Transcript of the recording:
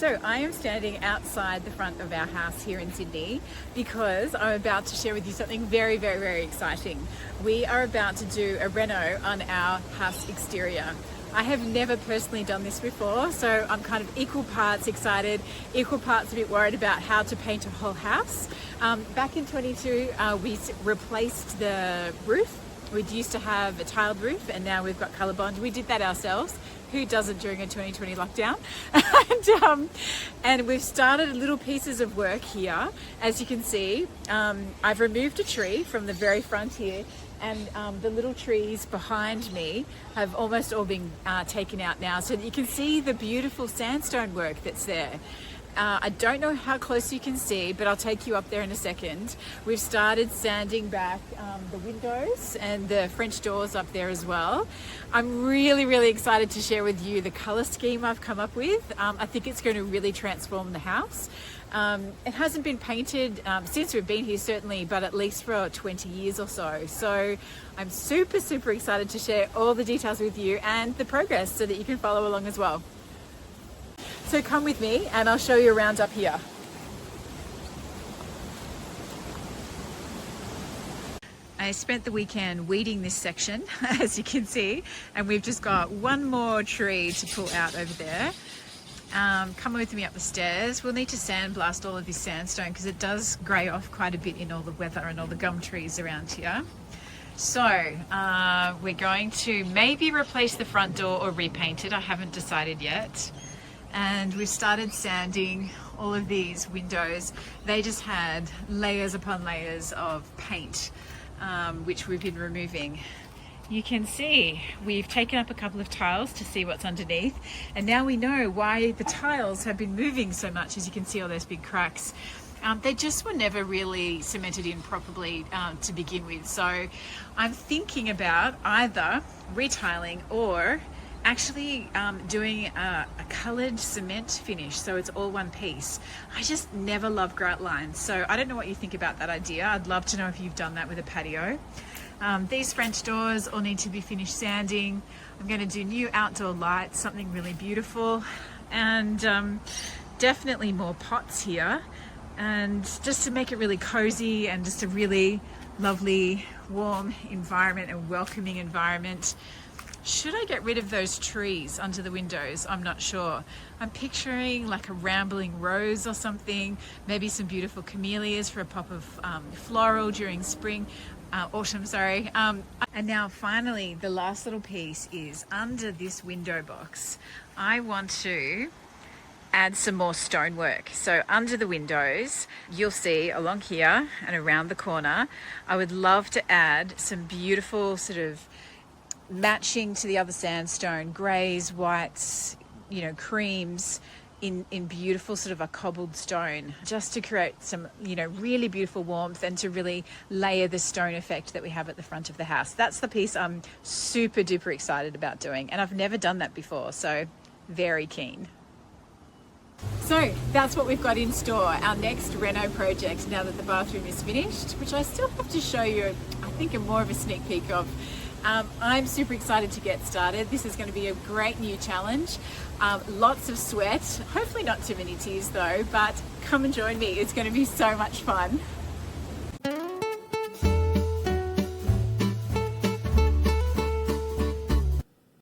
So I am standing outside the front of our house here in Sydney because I'm about to share with you something very, very, very exciting. We are about to do a reno on our house exterior. I have never personally done this before, so I'm kind of equal parts excited, equal parts a bit worried about how to paint a whole house. Back in 22, we replaced the roof. We used to have a tiled roof and now we've got colour bond. We did that ourselves. Who doesn't during a 2020 lockdown? and we've started little pieces of work here. As you can see, I've removed a tree from the very front here, and the little trees behind me have almost all been taken out now, so that you can see the beautiful sandstone work that's there. I don't know how close you can see, but I'll take you up there in a second. We've started sanding back the windows and the French doors up there as well. I'm really, really excited to share with you the color scheme I've come up with. I think it's going to really transform the house. It hasn't been painted since we've been here, certainly, but at least for 20 years or so. So I'm super, super excited to share all the details with you and the progress so that you can follow along as well. So come with me and I'll show you around up here. I spent the weekend weeding this section, as you can see, and we've just got one more tree to pull out over there. Come with me up the stairs. We'll need to sandblast all of this sandstone because it does grey off quite a bit in all the weather and all the gum trees around here. So we're going to maybe replace the front door or repaint it. I haven't decided yet. And we've started sanding all of these windows. They just had layers upon layers of paint, which we've been removing. You can see we've taken up a couple of tiles to see what's underneath, and now we know why the tiles have been moving so much. As you can see, all those big cracks. They just were never really cemented in properly to begin with. So I'm thinking about either retiling or actually doing a coloured cement finish, so it's all one piece. I just never love grout lines, so I don't know what you think about that idea. I'd love to know if you've done that with a patio. These French doors all need to be finished sanding. I'm going to do new outdoor lights, something really beautiful, and definitely more pots here, and just to make it really cozy and just a really lovely warm environment and welcoming environment. Should I get rid of those trees under the windows? I'm not sure. I'm picturing like a rambling rose or something, maybe some beautiful camellias for a pop of floral during autumn, sorry. And now finally, the last little piece is under this window box. I want to add some more stonework. So under the windows, you'll see along here and around the corner, I would love to add some beautiful sort of matching to the other sandstone, greys, whites, you know, creams in beautiful sort of a cobbled stone, just to create some, you know, really beautiful warmth and to really layer the stone effect that we have at the front of the house. That's the piece I'm super duper excited about doing, and I've never done that before, so very keen. So that's what we've got in store, our next reno project now that the bathroom is finished, which I still have to show you, I think, more of a sneak peek of. I'm super excited to get started. This is going to be a great new challenge. Lots of sweat, hopefully not too many tears though, but come and join me. It's going to be so much fun.